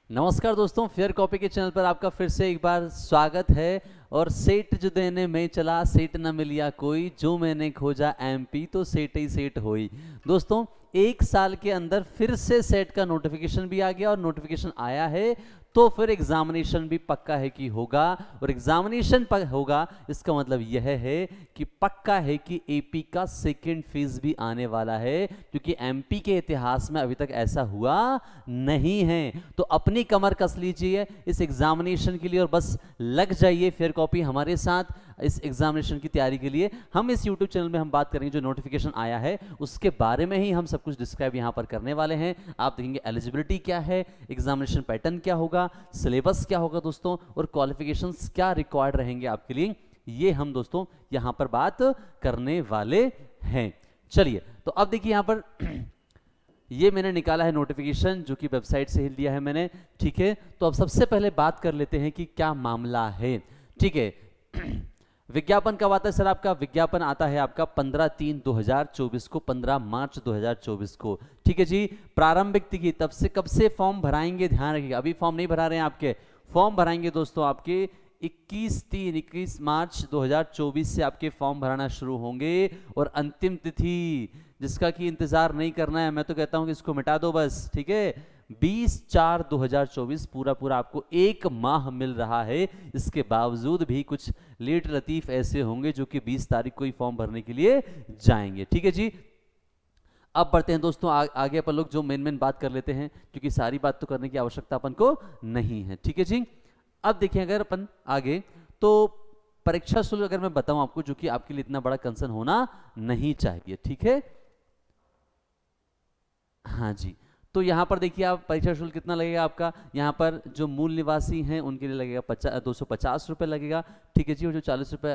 नमस्कार दोस्तों, fair copy के चैनल पर आपका फिर से एक बार स्वागत है। और सेठ जो देने में चला, सेठ न मिलिया कोई, जो मैंने खोजा एमपी तो सेठ ही सेठ होई। दोस्तों, एक साल के अंदर फिर से सेट का नोटिफिकेशन भी आ गया और नोटिफिकेशन आया है तो फिर एग्जामिनेशन भी पक्का है कि होगा। और एग्जामिनेशन होगा इसका मतलब यह है कि पक्का है कि एपी का सेकंड फेज भी आने वाला है, क्योंकि एमपी के इतिहास में अभी तक ऐसा हुआ नहीं है। तो अपनी कमर कस लीजिए इस एग्जामिनेशन के लिए और बस लग जाइए फेयर कॉपी हमारे साथ इस एग्जामिनेशन की तैयारी के लिए। हम इस यूट्यूब चैनल में हम बात करेंगे जो नोटिफिकेशन आया है उसके बारे में ही हम सब कुछ डिस्क्राइब यहां पर करने वाले हैं। आप देखेंगे एलिजिबिलिटी क्या है, एग्जामिनेशन पैटर्न क्या होगा, सिलेबस क्या होगा दोस्तों, और क्वालिफिकेशंस क्या रिक्वायर्ड रहेंगे आपके लिए, ये हम दोस्तों यहां पर बात करने वाले हैं। चलिए, तो अब देखिए यहां पर ये मैंने निकाला है नोटिफिकेशन जो कि वेबसाइट से ही लिया है मैंने, ठीक है। तो अब सबसे पहले बात कर लेते हैं कि क्या मामला है, ठीक है। विज्ञापन कब आता है सर? आपका विज्ञापन आता है आपका 15/3/2024 को, 15 मार्च 2024 को, ठीक है जी। प्रारंभिक तिथि तब से कब से फॉर्म भराएंगे, ध्यान रखिएगा, अभी फॉर्म नहीं भरा रहे हैं आपके, फॉर्म भराएंगे दोस्तों आपके 21 मार्च 2024 से आपके फॉर्म भराना शुरू होंगे। और अंतिम तिथि जिसका कि इंतजार नहीं करना है, मैं तो कहता हूं कि इसको मिटा दो बस, ठीक है। 20/4/2024 पूरा आपको एक माह मिल रहा है। इसके बावजूद भी कुछ लेट लतीफ ऐसे होंगे जो कि 20 तारीख को ही फॉर्म भरने के लिए जाएंगे, ठीक है जी। अब बढ़ते हैं दोस्तों आगे अपन लोग जो मेन बात कर लेते हैं, क्योंकि सारी बात तो करने की आवश्यकता अपन को नहीं है, ठीक है जी। अब देखिए अगर अपन आगे तो परीक्षा शुल्क अगर मैं बताऊं आपको, जो कि आपके लिए इतना बड़ा कंसर्न होना नहीं चाहिए, ठीक है। हाँ जी, तो यहां पर देखिए आप परीक्षा शुल्क कितना लगेगा आपका, यहां पर जो मूल निवासी हैं उनके लिए लगेगा 250 रुपए लगेगा, ठीक है जी। और जो 40 रुपए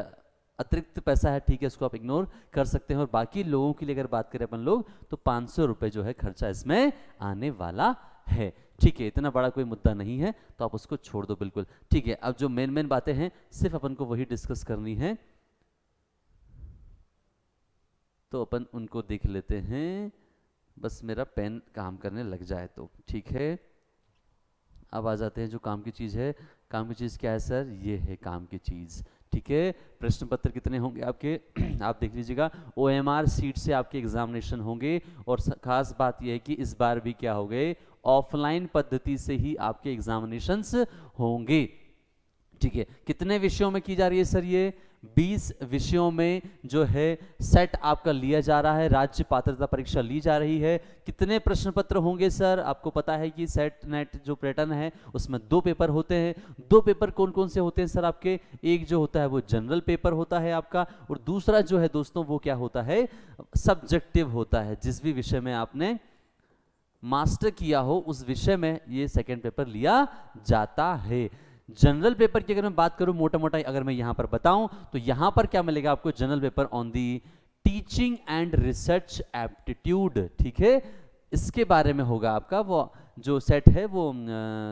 अतिरिक्त पैसा है, ठीक है, इसको आप इग्नोर कर सकते हैं। और बाकी लोगों के लिए अगर बात करें अपन लोग तो 500 रुपए जो है खर्चा इसमें आने वाला है, ठीक है। इतना बड़ा कोई मुद्दा नहीं है तो आप उसको छोड़ दो बिल्कुल, ठीक है। अब जो मेन बातें हैं सिर्फ अपन को वही डिस्कस करनी है, तो अपन उनको देख लेते हैं। बस मेरा पेन काम करने लग जाए तो ठीक है। अब आ जाते हैं जो काम की चीज़ है। काम की चीज़ क्या है सर? ये है काम की चीज़, ठीक है। प्रश्न पत्र कितने होंगे आपके आप देख लीजिएगा। OMR सीट से आपके एग्जामिनेशन होंगे। और खास बात यह है कि इस बार भी क्या हो गए, ऑफलाइन पद्धति से ही आपके एग्जामिनेशंस होंगे, ठीक है। कितने विषयों में की जा रही है सर? ये 20 विषयों में जो है सेट आपका लिया जा रहा है, राज्य पात्रता परीक्षा ली जा रही है। कितने प्रश्न पत्र होंगे सर? आपको पता है कि सेट नेट जो पैटर्न है उसमें 2 पेपर होते हैं। 2 पेपर कौन कौन से होते हैं सर आपके? एक जो होता है वो जनरल पेपर होता है आपका, और दूसरा जो है दोस्तों वो क्या होता है, सब्जेक्टिव होता है। जिस भी विषय में आपने मास्टर किया हो उस विषय में ये सेकेंड पेपर लिया जाता है। जनरल पेपर की अगर मैं बात करूं मोटा मोटा अगर मैं यहां पर बताऊं तो यहां पर क्या मिलेगा आपको, general paper on the teaching and research aptitude, ठीक है। इसके बारे में होगा आपका वो जो सेट है, वो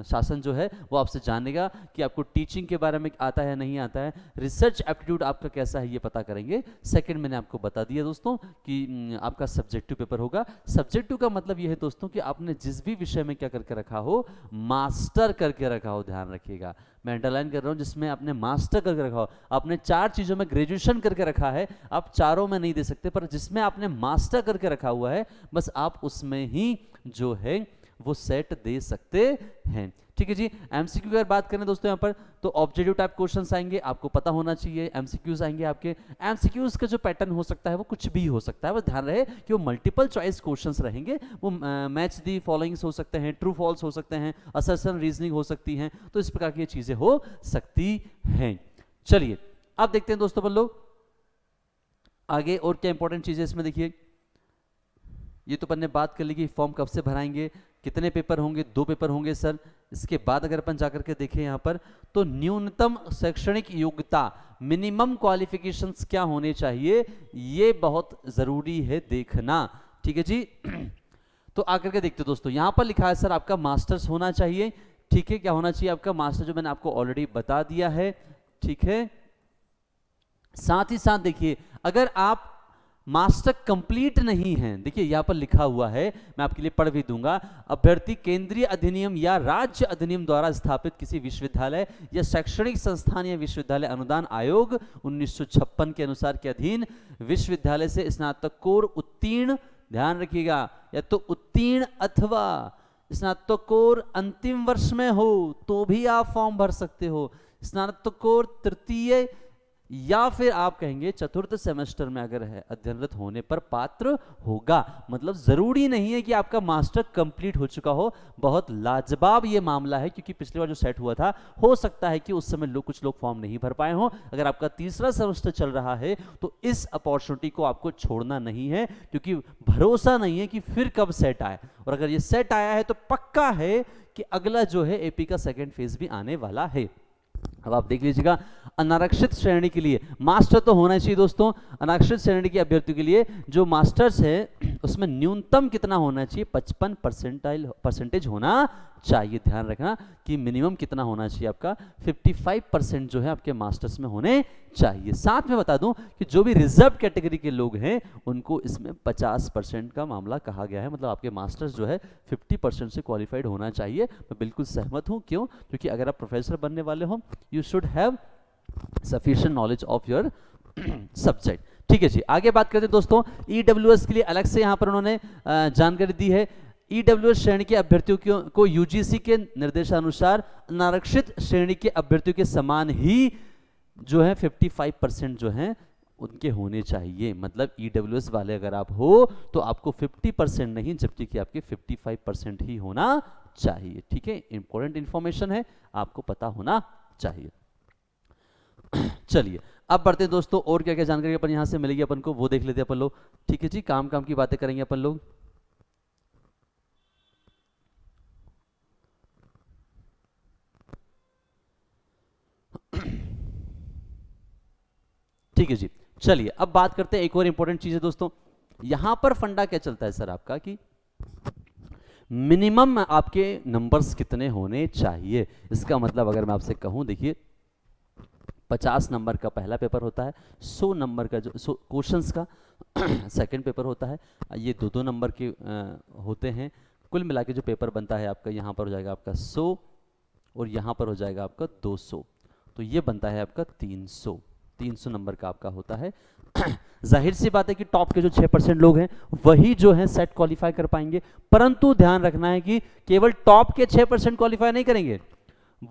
शासन जो है वो आपसे जानेगा कि आपको टीचिंग के बारे में आता है नहीं आता है, रिसर्च एप्टीट्यूड आपका कैसा है ये पता करेंगे। सेकंड मैंने आपको बता दिया दोस्तों कि आपका सब्जेक्टिव पेपर होगा। सब्जेक्टिव का मतलब ये है दोस्तों कि आपने जिस भी विषय में क्या करके रखा हो, मास्टर करके रखा हो, ध्यान रखिएगा मैं अंडरलाइन कर रहा हूं, जिसमें आपने मास्टर करके रखा हो। आपने 4 चीजों में ग्रेजुएशन करके रखा है, आप चारों में नहीं दे सकते, पर जिसमें आपने मास्टर करके रखा हुआ है बस आप उसमें ही जो है वो सेट दे सकते हैं, ठीक है जी। एमसीक्यू की अगर बात करें दोस्तों यहाँ पर तो ऑब्जेक्टिव टाइप क्वेश्चंस आएंगे, आपको पता होना चाहिए। एमसीक्यूज आएंगे आपके, एमसीक्यूज का जो पैटर्न हो सकता है वो कुछ भी हो सकता है, बस ध्यान रहे कि वो मल्टीपल चॉइस क्वेश्चंस रहेंगे। वो मैच दी फॉलोइंग्स हो सकते हैं, ट्रू फॉल्स हो सकते हैं, असर्शन रीजनिंग हो सकती हैं, तो इस प्रकार की चीजें हो सकती हैं। चलिए अब देखते हैं दोस्तों अपन लोग आगे और क्या इंपॉर्टेंट चीजें इसमें। देखिए ये तो अपन ने बात कर ली कि फॉर्म कब से भराएंगे, कितने पेपर होंगे, 2 पेपर होंगे सर। इसके बाद अगर अपन जाकर के देखें यहाँ पर तो न्यूनतम शैक्षणिक योग्यता, मिनिमम क्वालिफिकेशंस क्या होने चाहिए, ये बहुत जरूरी है देखना, ठीक है जी। तो आकर के देखते दोस्तों यहाँ पर लिखा है सर आपका मास्टर्स होना चाहिए, ठीक है। क्या होना चाहिए आपका? मास्टर, जो मैंने आपको ऑलरेडी बता दिया है, ठीक है। साथ ही साथ देखिए अगर आप मास्टर कंप्लीट नहीं है, देखिए यहां पर लिखा हुआ है, मैं आपके लिए पढ़ भी दूंगा। अभ्यर्थी केंद्रीय अधिनियम या राज्य अधिनियम द्वारा स्थापित किसी विश्वविद्यालय या शैक्षणिक संस्थान या विश्वविद्यालय अनुदान आयोग 1956 के अनुसार के अधीन विश्वविद्यालय से स्नातकोर उत्तीर्ण, ध्यान रखिएगा, या तो उत्तीर्ण अथवा स्नातकोर अंतिम वर्ष में हो तो भी आप फॉर्म भर सकते हो, स्नातकोर तृतीय या फिर आप कहेंगे चतुर्थ सेमेस्टर में अगर है अध्ययनरत होने पर पात्र होगा। मतलब जरूरी नहीं है कि आपका मास्टर कंप्लीट हो चुका हो। बहुत लाजवाब ये मामला है, क्योंकि पिछली बार जो सेट हुआ था, हो सकता है कि उस समय कुछ लोग फॉर्म नहीं भर पाए हों। अगर आपका तीसरा सेमेस्टर चल रहा है तो इस अपॉर्चुनिटी को आपको छोड़ना नहीं है, क्योंकि भरोसा नहीं है कि फिर कब सेट आए, और अगर ये सेट आया है तो पक्का है कि अगला जो है एपी का सेकेंड फेज भी आने वाला है। अब आप देख लीजिएगा, अनारक्षित श्रेणी के लिए मास्टर तो होना चाहिए दोस्तों। अनारक्षित श्रेणी के अभ्यर्थियों के लिए जो मास्टर्स है उसमें न्यूनतम कितना होना चाहिए, 55 परसेंटेज होना चाहिए। ध्यान रखना कि मिनिमम कितना होना चाहिए आपका, 55% जो है आपके मास्टर्स में होने चाहिए। साथ में बता दूं कि जो भी रिजर्व कैटेगरी के लोग हैं उनको इसमें 50% का मामला कहा गया है। मतलब आपके मास्टर्स जो है 50% से क्वालिफाइड होना चाहिए। मैं बिल्कुल सहमत हूं, क्यों? क्योंकि अगर आप प्रोफेसर बनने वाले हो, you should have sufficient knowledge of your subject. ठीक है जी, आगे बात करते हैं दोस्तों। ईडब्ल्यूएस के लिए अलग से यहां पर उन्होंने जानकारी दी है। ईडब्ल्यूएस श्रेणी के अभ्यर्थियों को यूजीसी के निर्देशानुसार अनारक्षित श्रेणी के अभ्यर्थियों के समान ही जो है 55% जो है उनके होने चाहिए। मतलब ईडब्ल्यूएस वाले अगर आप हो तो आपको 50% नहीं, जबकि कि आपके 55% ही होना चाहिए। ठीक है, इंपॉर्टेंट इंफॉर्मेशन है, आपको पता होना चाहिए। चलिए अब बढ़ते हैं दोस्तों, और क्या क्या जानकारी अपन यहां से मिलेगी अपन को वो देख लेते हैं अपन लोग। ठीक है जी, काम काम की बातें करेंगे अपन लोग। ठीक है जी, चलिए अब बात करते हैं एक और इंपॉर्टेंट चीज है दोस्तों। यहां पर फंडा क्या चलता है सर आपका कि मिनिमम आपके नंबर्स कितने होने चाहिए। इसका मतलब अगर मैं आपसे कहूं, देखिए 50 नंबर का पहला पेपर होता है, 100 नंबर का जो क्वेश्चंस का सेकंड पेपर होता है, ये दो नंबर के होते हैं। कुल मिला के जो पेपर बनता है आपका, यहाँ पर हो जाएगा आपका 100 और यहाँ पर हो जाएगा आपका 200, तो ये बनता है आपका 300 नंबर का आपका होता है। जाहिर सी बात है कि टॉप के जो 6% लोग हैं वही जो है सेट क्वालिफाई कर पाएंगे, परंतु ध्यान रखना है कि केवल टॉप के 6% क्वालिफाई नहीं करेंगे।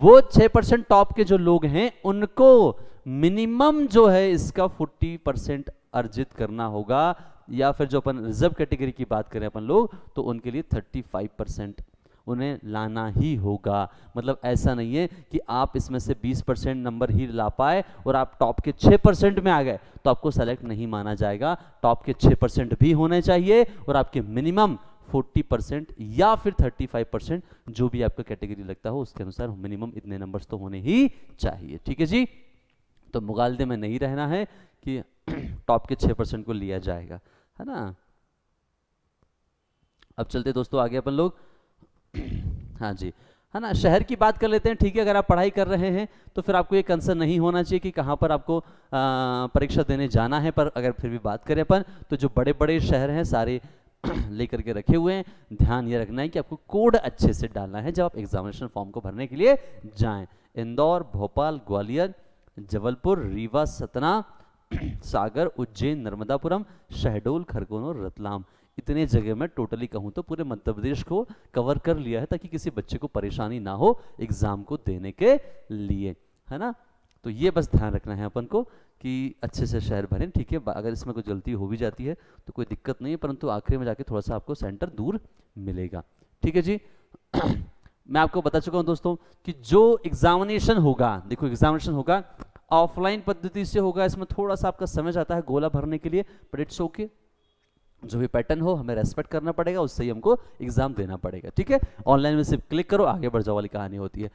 वो 6% टॉप के जो लोग हैं उनको मिनिमम जो है इसका 40% अर्जित करना होगा, या फिर जो अपन रिजर्व कैटेगरी की बात करें अपन लोग तो उनके लिए 35% उन्हें लाना ही होगा। मतलब ऐसा नहीं है कि आप इसमें से 20% नंबर ही ला पाए और आप टॉप के 6% में आ गए तो आपको सेलेक्ट नहीं माना जाएगा। टॉप के 6% भी होने चाहिए और आपके मिनिमम 40% या फिर 35%, जो भी आपका कैटेगरी लगता हो उसके अनुसार मिनिमम इतने नंबर्स तो होने ही चाहिए। ठीक है जी, तो मुगालदे में नहीं रहना है कि टॉप के 6% को लिया जाएगा, है ना। अब चलते दोस्तों आगे अपन लोग। हाँ जी, है ना, शहर की बात कर लेते हैं। ठीक है, अगर आप पढ़ाई कर रहे हैं तो फिर आपको ये कंसर्न नहीं होना चाहिए कि कहाँ पर आपको परीक्षा देने जाना है। पर अगर फिर भी बात करें अपन तो जो बड़े बड़े शहर हैं सारे लेकर के रखे हुए हैं। ध्यान ये रखना है कि आपको कोड अच्छे से डालना है जब आप एग्जामिनेशन फॉर्म को भरने के लिए जाएं। इंदौर, भोपाल, ग्वालियर, जबलपुर, रीवा, सतना, सागर, उज्जैन, नर्मदापुरम, शहडोल, खरगोन और रतलाम, इतने जगह में टोटली कहूं तो पूरे मध्य प्रदेश को कवर कर लिया है, ताकि किसी बच्चे को परेशानी ना हो एग्जाम को देने के लिए, है ना। तो ये बस ध्यान रखना है अपन को कि अच्छे से शहर भरें। ठीक है, अगर इसमें कोई गलती हो भी जाती है तो कोई दिक्कत नहीं है, परंतु आखिरी में जाके थोड़ा सा आपको सेंटर दूर मिलेगा। ठीक है जी। मैं आपको बता चुका हूं दोस्तों कि जो एग्जामिनेशन होगा, देखो एग्जामिनेशन होगा ऑफलाइन पद्धति से होगा। इसमें थोड़ा सा आपका समय जाता है गोला भरने के लिए, बट इट्स ओके। जो भी पैटर्न हो हमें रेस्पेक्ट करना पड़ेगा, उससे ही हमको एग्जाम देना पड़ेगा। ठीक है, ऑनलाइन में सिर्फ क्लिक करो आगे बढ़ जाओ वाली कहानी होती है।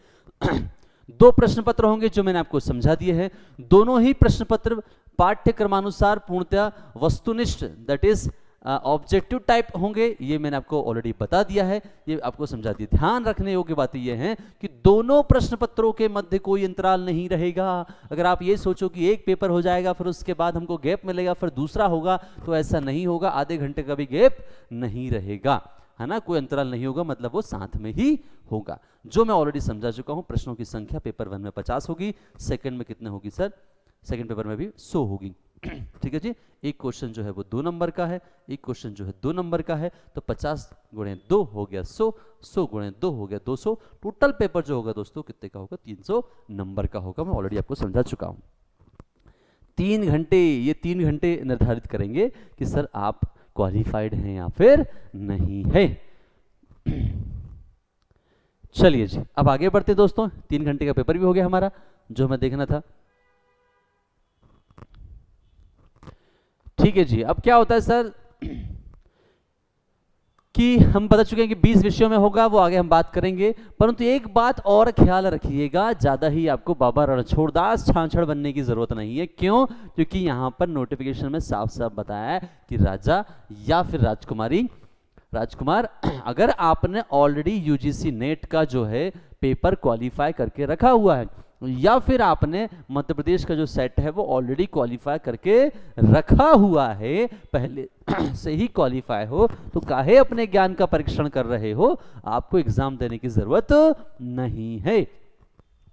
2 प्रश्न पत्र होंगे जो मैंने आपको समझा दिए हैं। दोनों ही प्रश्न पत्र पाठ्यक्रमानुसार पूर्णतः वस्तुनिष्ठ, दैट इज ऑब्जेक्टिव टाइप होंगे, ये मैंने आपको ऑलरेडी बता दिया है, ये आपको समझा दिया। ध्यान रखने योग्य बातें ये हैं कि दोनों प्रश्न पत्रों के मध्य कोई अंतराल नहीं रहेगा। अगर आप ये सोचो कि एक पेपर हो जाएगा फिर उसके बाद हमको गैप मिलेगा फिर दूसरा होगा, तो ऐसा नहीं होगा। आधे घंटे का भी गैप नहीं रहेगा, है ना, कोई अंतराल नहीं होगा, मतलब वो साथ में ही होगा। जो मैं ऑलरेडी समझा चुका हूं, प्रश्नों की संख्या पेपर 1 में 50 होगी, सेकंड में कितने होगी सर, सेकंड पेपर में भी 100 होगी। ठीक है जी, एक क्वेश्चन जो है वो 2 नंबर का है, एक क्वेश्चन जो है 2 नंबर का है, तो 50 गुणे 2 हो गया 100, 100 गुणे 2 हो गया 200। टोटल पेपर जो होगा दोस्तों कितने का होगा, 300 नंबर का होगा। मैं ऑलरेडी आपको समझा चुका हूं। 3 घंटे, ये 3 घंटे निर्धारित करेंगे कि सर आप क्वालिफाइड हैं या फिर नहीं है। चलिए जी, अब आगे बढ़ते दोस्तों। 3 घंटे का पेपर भी हो गया हमारा, जो हमें देखना था। ठीक है जी, अब क्या होता है सर कि हम बता चुके हैं कि 20 विषयों में होगा, वो आगे हम बात करेंगे। परंतु एक बात और ख्याल रखिएगा, ज्यादा ही आपको बाबा रणछोड़दास छाछड़ बनने की जरूरत नहीं है। क्यों? क्योंकि यहां पर नोटिफिकेशन में साफ साफ बताया है कि राजा या फिर राजकुमारी, राजकुमार, अगर आपने ऑलरेडी यूजीसी नेट का जो है पेपर क्वालिफाई करके रखा हुआ है, या फिर आपने मध्य प्रदेश का जो सेट है वो ऑलरेडी क्वालिफाई करके रखा हुआ है, पहले से ही क्वालिफाई हो, तो काहे अपने ज्ञान का परीक्षण कर रहे हो? आपको एग्जाम देने की जरूरत नहीं है।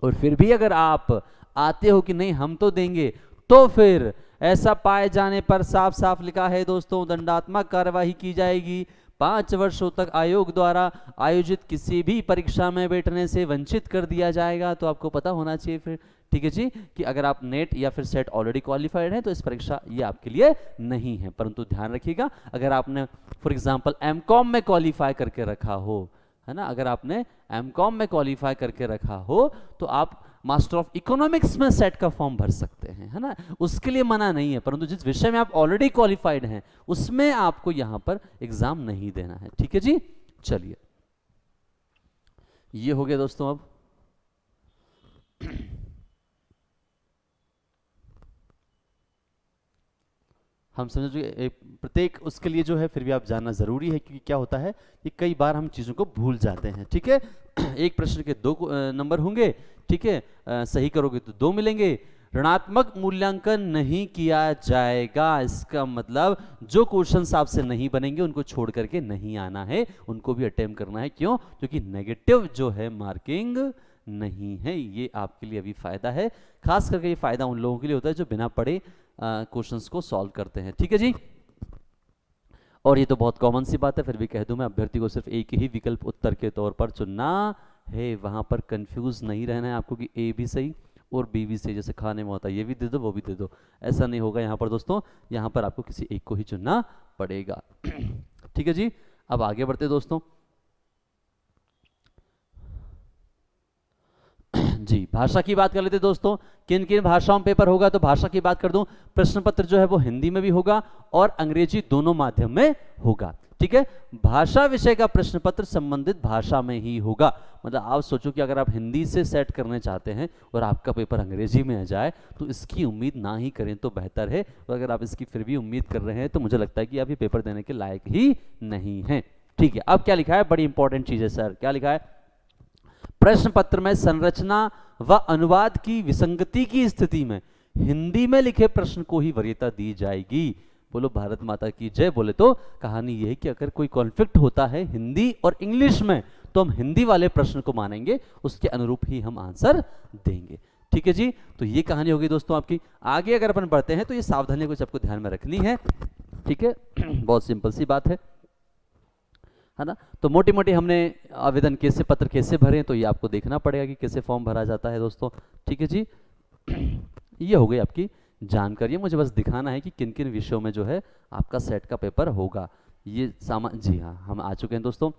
और फिर भी अगर आप आते हो कि नहीं हम तो देंगे, तो फिर ऐसा पाए जाने पर साफ साफ लिखा है दोस्तों, दंडात्मक कार्यवाही की जाएगी। 5 वर्षों तक आयोग द्वारा आयोजित किसी भी परीक्षा में बैठने से वंचित कर दिया जाएगा। तो आपको पता होना चाहिए फिर, ठीक है जी, कि अगर आप नेट या फिर सेट ऑलरेडी क्वालिफाइड हैं तो इस परीक्षा ये आपके लिए नहीं है। परंतु ध्यान रखिएगा, अगर आपने फॉर एग्जांपल एमकॉम में क्वालिफाई करके रखा हो, है ना, अगर आपने एमकॉम में क्वालिफाई करके रखा हो, तो आप मास्टर ऑफ इकोनॉमिक्स में सेट का फॉर्म भर सकते हैं, है ना, उसके लिए मना नहीं है। परंतु जिस विषय में आप ऑलरेडी क्वालिफाइड हैं उसमें आपको यहां पर एग्जाम नहीं देना है। ठीक है जी, चलिए, ये हो गया दोस्तों। अब हम समझ चुके प्रत्येक उसके लिए जो है फिर भी आप जानना जरूरी है, क्योंकि क्या होता है कि कई बार हम चीजों को भूल जाते हैं। ठीक है, एक प्रश्न के 2 नंबर होंगे, ठीक है, सही करोगे तो 2 मिलेंगे। ऋणात्मक मूल्यांकन नहीं किया जाएगा, इसका मतलब जो क्वेश्चंस आपसे नहीं बनेंगे उनको छोड़ करके नहीं आना है, उनको भी अटेम्प्ट करना है। क्यों? क्योंकि नेगेटिव जो है मार्किंग नहीं है। ये आपके लिए अभी फायदा है, खास करके ये फायदा उन लोगों के लिए होता है जो बिना पढ़े क्वेश्चंस को सॉल्व करते हैं। ठीक है जी, और ये तो बहुत कॉमन सी बात है, फिर भी कह दूं मैं, अभ्यर्थी को सिर्फ एक ही विकल्प उत्तर के तौर पर चुनना है। वहां पर कंफ्यूज नहीं रहना है आपको कि ए भी सही और बी भी सही, जैसे खाने में होता है ये भी दे दो वो भी दे दो, ऐसा नहीं होगा यहाँ पर दोस्तों। यहाँ पर आपको किसी एक को ही चुनना पड़ेगा। ठीक है जी, अब आगे बढ़ते दोस्तों। जी, भाषा की बात कर लेते दोस्तों, किन किन भाषाओं में पेपर होगा, तो भाषा की बात कर दूं, प्रश्न पत्र जो है वो हिंदी में भी होगा और अंग्रेजी दोनों माध्यम में होगा। ठीक है, भाषा विषय का प्रश्न पत्र संबंधित भाषा में ही होगा। मतलब आप सोचो कि अगर आप हिंदी से सेट करने चाहते हैं और आपका पेपर अंग्रेजी में आ जाए तो इसकी उम्मीद ना ही करें तो बेहतर है। और अगर आप इसकी फिर भी उम्मीद कर रहे हैं तो मुझे लगता है कि आप ये पेपर देने के लायक ही नहीं है। ठीक है, अब क्या लिखा है, बड़ी इंपॉर्टेंट चीज है सर, क्या लिखा है, प्रश्न पत्र में संरचना व अनुवाद की विसंगति की स्थिति में हिंदी में लिखे प्रश्न को ही वरीयता दी जाएगी। बोलो भारत माता की जय। बोले तो कहानी यह है कि अगर कोई कॉन्फ्लिक्ट होता है हिंदी और इंग्लिश में तो हम हिंदी वाले प्रश्न को मानेंगे, उसके अनुरूप ही हम आंसर देंगे। ठीक है जी, तो ये कहानी होगी दोस्तों आपकी। आगे अगर अपन बढ़ते हैं तो ये सावधानियां कुछ आपको ध्यान में रखनी है। ठीक है, बहुत सिंपल सी बात है ना। तो मोटी मोटी हमने आवेदन कैसे, पत्र कैसे भरे, तो ये आपको देखना पड़ेगा कि कैसे फॉर्म भरा जाता है दोस्तों। ठीक है जी, ये हो गई आपकी जानकारी। मुझे बस दिखाना है कि किन किन विषयों में जो है आपका सेट का पेपर होगा। ये सामान, जी हाँ, हम आ चुके हैं दोस्तों।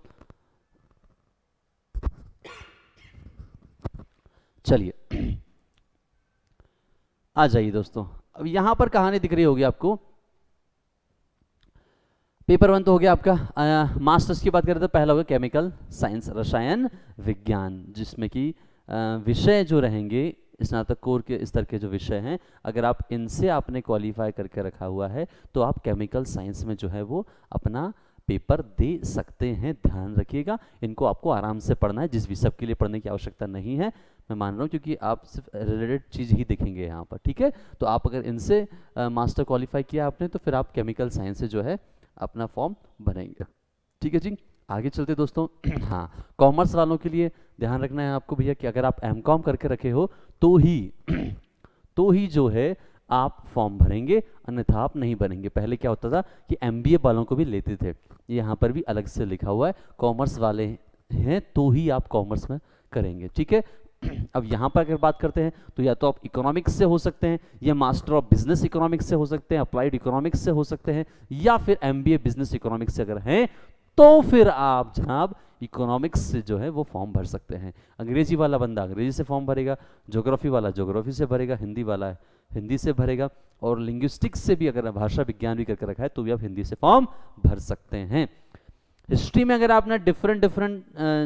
चलिए आ जाइए दोस्तों। अब यहां पर कहानी दिख रही होगी आपको। पेपर 1 तो हो गया आपका। मास्टर्स की बात करें तो पहला होगा केमिकल साइंस, रसायन विज्ञान, जिसमें कि विषय जो रहेंगे स्नातकोर के स्तर के जो विषय हैं, अगर आप इनसे आपने क्वालिफाई करके रखा हुआ है तो आप केमिकल साइंस में जो है वो अपना पेपर दे सकते हैं। ध्यान रखिएगा, इनको आपको आराम से पढ़ना है, जिस भी सबके लिए पढ़ने की आवश्यकता नहीं है, मैं मान रहा हूँ, क्योंकि आप सिर्फ रिलेटेड चीज़ ही देखेंगे यहाँ पर, ठीक है। तो आप अगर इनसे मास्टर क्वालिफाई किया आपने तो फिर आप केमिकल साइंस से जो है अपना फॉर्म भरेंगे, ठीक है जी। आगे चलते दोस्तों। हाँ, कॉमर्स वालों के लिए ध्यान रखना है आपको भैया कि अगर आप एमकॉम करके रखे हो तो ही तो ही जो है आप फॉर्म भरेंगे, अन्यथा आप नहीं भरेंगे। पहले क्या होता था कि एमबीए वालों को भी लेते थे, यहाँ पर भी अलग से लिखा हुआ है, कॉमर्स वाले हैं तो ही आप कॉमर्स में करेंगे, ठीक है। अब यहाँ पर अगर बात करते हैं तो या तो आप इकोनॉमिक्स से हो सकते हैं, या मास्टर ऑफ बिजनेस इकोनॉमिक्स से हो सकते हैं, अप्लाइड इकोनॉमिक्स से हो सकते हैं, या फिर एमबीए बिजनेस इकोनॉमिक्स से अगर हैं तो फिर आप जनाब इकोनॉमिक्स से जो है वो फॉर्म भर सकते हैं। अंग्रेजी वाला बंदा अंग्रेजी से फॉर्म भरेगा, ज्योग्राफी वाला ज्योग्राफी से भरेगा, हिंदी वाला हिंदी से भरेगा, और लिंग्विस्टिक्स से भी अगर भाषा विज्ञान भी करके रखा है तो भी आप हिंदी से फॉर्म भर सकते हैं। हिस्ट्री में अगर आपने डिफरेंट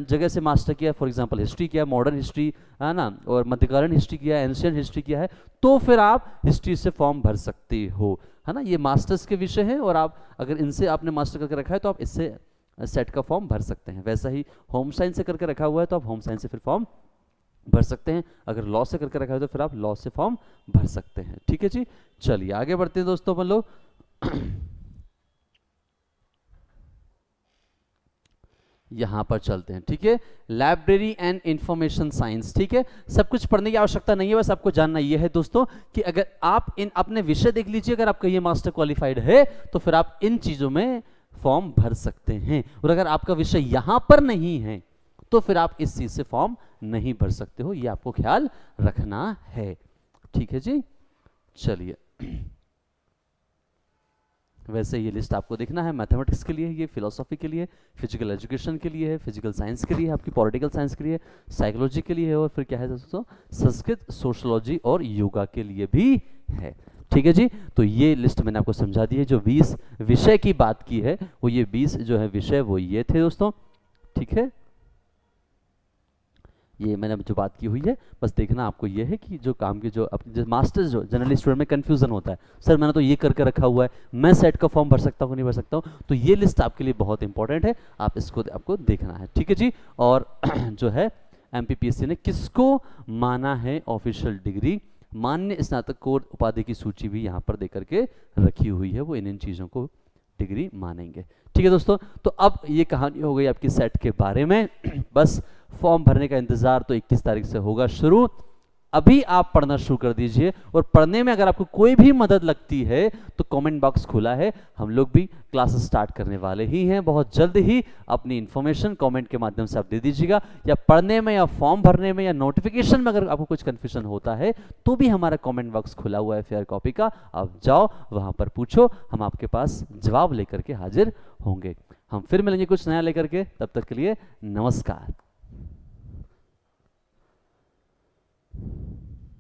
जगह से मास्टर किया, फॉर एग्जांपल हिस्ट्री किया, मॉडर्न हिस्ट्री है ना, और मध्यकालीन हिस्ट्री किया, एंशियंट हिस्ट्री किया है, तो फिर आप हिस्ट्री से फॉर्म भर सकते हो, है ना। ये मास्टर्स के विषय हैं और आप अगर इनसे आपने मास्टर करके रखा है तो आप इससे सेट का फॉर्म भर सकते हैं। वैसा ही होम साइंस से करके रखा हुआ है तो आप होम साइंस से फिर फॉर्म भर सकते हैं। अगर लॉ से करके रखा है तो फिर आप लॉ से फॉर्म भर सकते हैं, ठीक है जी। चलिए आगे बढ़ते हैं दोस्तों अपन लोग। यहां पर चलते हैं, ठीक है। लाइब्रेरी एंड इंफॉर्मेशन साइंस, ठीक है। सब कुछ पढ़ने की आवश्यकता नहीं है, बस आपको जानना यह है दोस्तों कि अगर आप इन अपने विषय देख लीजिए, अगर आपका ये मास्टर क्वालिफाइड है तो फिर आप इन चीजों में फॉर्म भर सकते हैं, और अगर आपका विषय यहां पर नहीं है तो फिर आप इस चीज से फॉर्म नहीं भर सकते हो, ये आपको ख्याल रखना है, ठीक है जी। चलिए, वैसे ये लिस्ट आपको देखना है, मैथमेटिक्स के लिए, ये फिलोसॉफी के लिए, फिजिकल एजुकेशन के लिए है, फिजिकल साइंस के लिए, आपकी पॉलिटिकल साइंस के लिए, साइकोलॉजी के लिए है, और फिर क्या है दोस्तों, संस्कृत, सोशोलॉजी और योगा के लिए भी है, ठीक है जी। तो ये लिस्ट मैंने आपको समझा दी है। जो 20 विषय की बात की है वो ये 20 जो है विषय वो ये थे दोस्तों, ठीक है। ये मैंने जो बात की हुई है, बस देखना आपको ये है कि जो काम की जो अपने मास्टर्स जो जनरली स्टूडेंट में कंफ्यूजन होता है, सर मैंने तो ये करके रखा हुआ है, मैं सेट का फॉर्म भर सकता हूँ नहीं भर सकता हूँ, तो ये लिस्ट आपके लिए बहुत इंपॉर्टेंट है, आप इसको आपको देखना है, ठीक है जी। और जो है एमपीपीएससी ने किसको माना है ऑफिशियल डिग्री, मान्य स्नातकोत्तर उपाधि की सूची भी यहाँ पर देकर के रखी हुई है, वो इन चीज़ों को डिग्री मानेंगे, ठीक है दोस्तों। तो अब ये कहानी हो गई आपकी सेट के बारे में। बस फॉर्म भरने का इंतजार तो 21 तारीख से होगा शुरू। अभी आप पढ़ना शुरू कर दीजिए, और पढ़ने में अगर आपको कोई भी मदद लगती है तो कमेंट बॉक्स खुला है, हम लोग भी क्लासेस स्टार्ट करने वाले ही हैं बहुत जल्द ही। अपनी इन्फॉर्मेशन कमेंट के माध्यम से आप दे दीजिएगा, या पढ़ने में या फॉर्म भरने में या नोटिफिकेशन में अगर आपको कुछ कन्फ्यूजन होता है तो भी हमारा कमेंट बॉक्स खुला हुआ है फेयर कॉपी का, आप जाओ वहां पर पूछो, हम आपके पास जवाब लेकर के हाजिर होंगे। हम फिर मिलेंगे कुछ नया लेकर के, तब तक के लिए नमस्कार।